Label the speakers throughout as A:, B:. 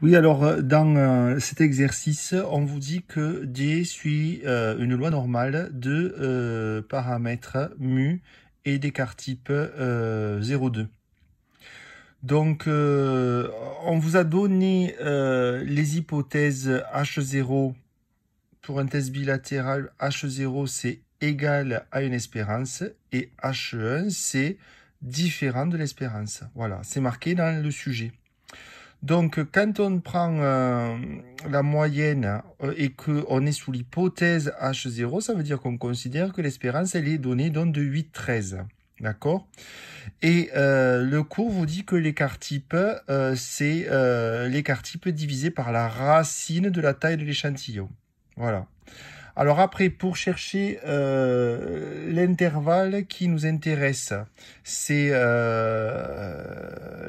A: Oui, alors dans cet exercice, on vous dit que D suit une loi normale de paramètres mu et d'écart type 0,2. Donc, on vous a donné les hypothèses H0 pour un test bilatéral. H0, c'est égal à une espérance et H1, c'est différent de l'espérance. Voilà, c'est marqué dans le sujet. Donc, quand on prend la moyenne et qu'on est sous l'hypothèse H0, ça veut dire qu'on considère que l'espérance, elle est donnée donc de 8,13. D'accord? Et le cours vous dit que l'écart type, c'est l'écart type divisé par la racine de la taille de l'échantillon. Voilà. Alors après, pour chercher l'intervalle qui nous intéresse, c'est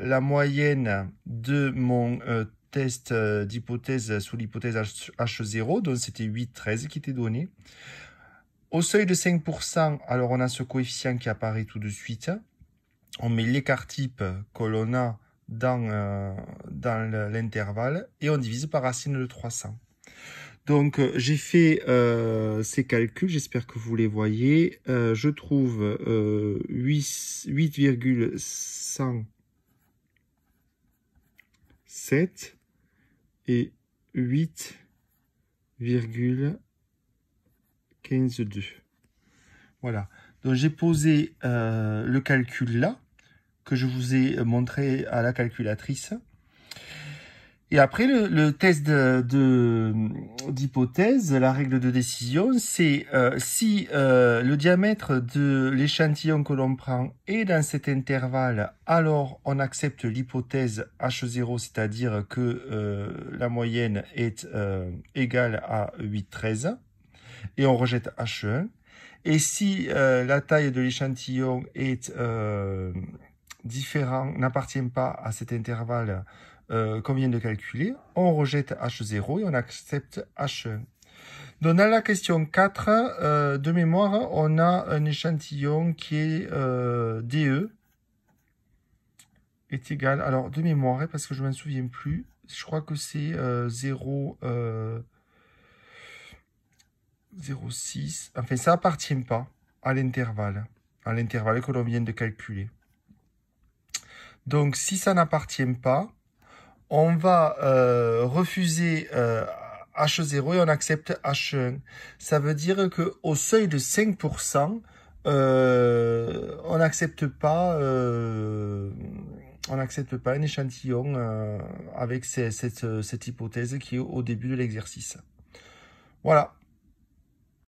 A: la moyenne de mon test d'hypothèse sous l'hypothèse H0, donc c'était 8,13 qui était donné. Au seuil de 5%, alors on a ce coefficient qui apparaît tout de suite. On met l'écart type que l'on a dans l'intervalle et on divise par racine de 300. Donc, j'ai fait ces calculs, j'espère que vous les voyez. Je trouve 8,107 et 8,152. Voilà. Donc, j'ai posé le calcul là, que je vous ai montré à la calculatrice. Et après, le test d'hypothèse, la règle de décision, c'est si le diamètre de l'échantillon que l'on prend est dans cet intervalle, alors on accepte l'hypothèse H0, c'est-à-dire que la moyenne est égale à 8,13, et on rejette H1. Et si la taille de l'échantillon est différente, n'appartient pas à cet intervalle qu'on vient de calculer, on rejette H0 et on accepte H1. Donc dans la question 4, de mémoire, on a un échantillon qui est DE est égal, alors de mémoire, parce que je ne m'en souviens plus, je crois que c'est 0,6, enfin ça appartient pas à l'intervalle que l'on vient de calculer. Donc si ça n'appartient pas, on va refuser H0 et on accepte H1. Ça veut dire qu'au seuil de 5%, on n'accepte pas un échantillon avec cette hypothèse qui est au début de l'exercice. Voilà.